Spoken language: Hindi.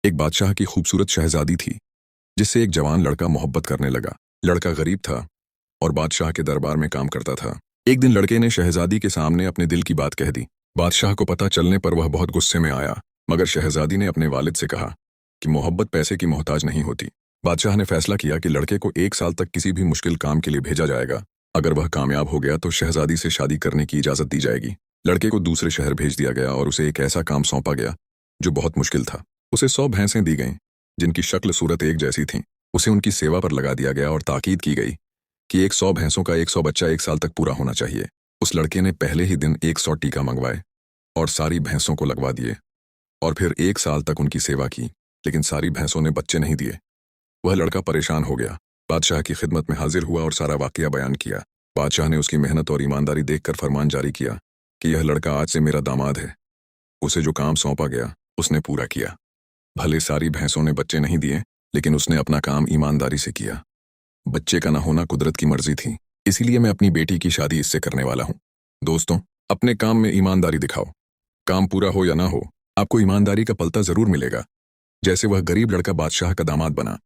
एक बादशाह की खूबसूरत शहजादी थी जिससे एक जवान लड़का मोहब्बत करने लगा। लड़का गरीब था और बादशाह के दरबार में काम करता था। एक दिन लड़के ने शहजादी के सामने अपने दिल की बात कह दी। बादशाह को पता चलने पर वह बहुत गुस्से में आया, मगर शहजादी ने अपने वालिद से कहा कि मोहब्बत पैसे की मोहताज नहीं होती। बादशाह ने फैसला किया कि लड़के को 1 साल तक किसी भी मुश्किल काम के लिए भेजा जाएगा। अगर वह कामयाब हो गया तो शहजादी से शादी करने की इजाजत दी जाएगी। लड़के को दूसरे शहर भेज दिया गया और उसे एक ऐसा काम सौंपा गया जो बहुत मुश्किल था। उसे 100 भैंसें दी गईं जिनकी शक्ल सूरत एक जैसी थी। उसे उनकी सेवा पर लगा दिया गया और ताकीद की गई कि 100 भैंसों का 100 बच्चा 1 साल तक पूरा होना चाहिए। उस लड़के ने पहले ही दिन 100 टीका मंगवाए और सारी भैंसों को लगवा दिए और फिर 1 साल तक उनकी सेवा की, लेकिन सारी भैंसों ने बच्चे नहीं दिए। वह लड़का परेशान हो गया, बादशाह की खिदमत में हाजिर हुआ और सारा वाकया बयान किया। बादशाह ने उसकी मेहनत और ईमानदारी देखकर फरमान जारी किया कि यह लड़का आज से मेरा दामाद है। उसे जो काम सौंपा गया उसने पूरा किया। भले सारी भैंसों ने बच्चे नहीं दिए, लेकिन उसने अपना काम ईमानदारी से किया। बच्चे का न होना कुदरत की मर्जी थी, इसीलिए मैं अपनी बेटी की शादी इससे करने वाला हूँ। दोस्तों, अपने काम में ईमानदारी दिखाओ। काम पूरा हो या ना हो, आपको ईमानदारी का पलता जरूर मिलेगा। जैसे वह गरीब लड़का बादशाह का दामाद बना।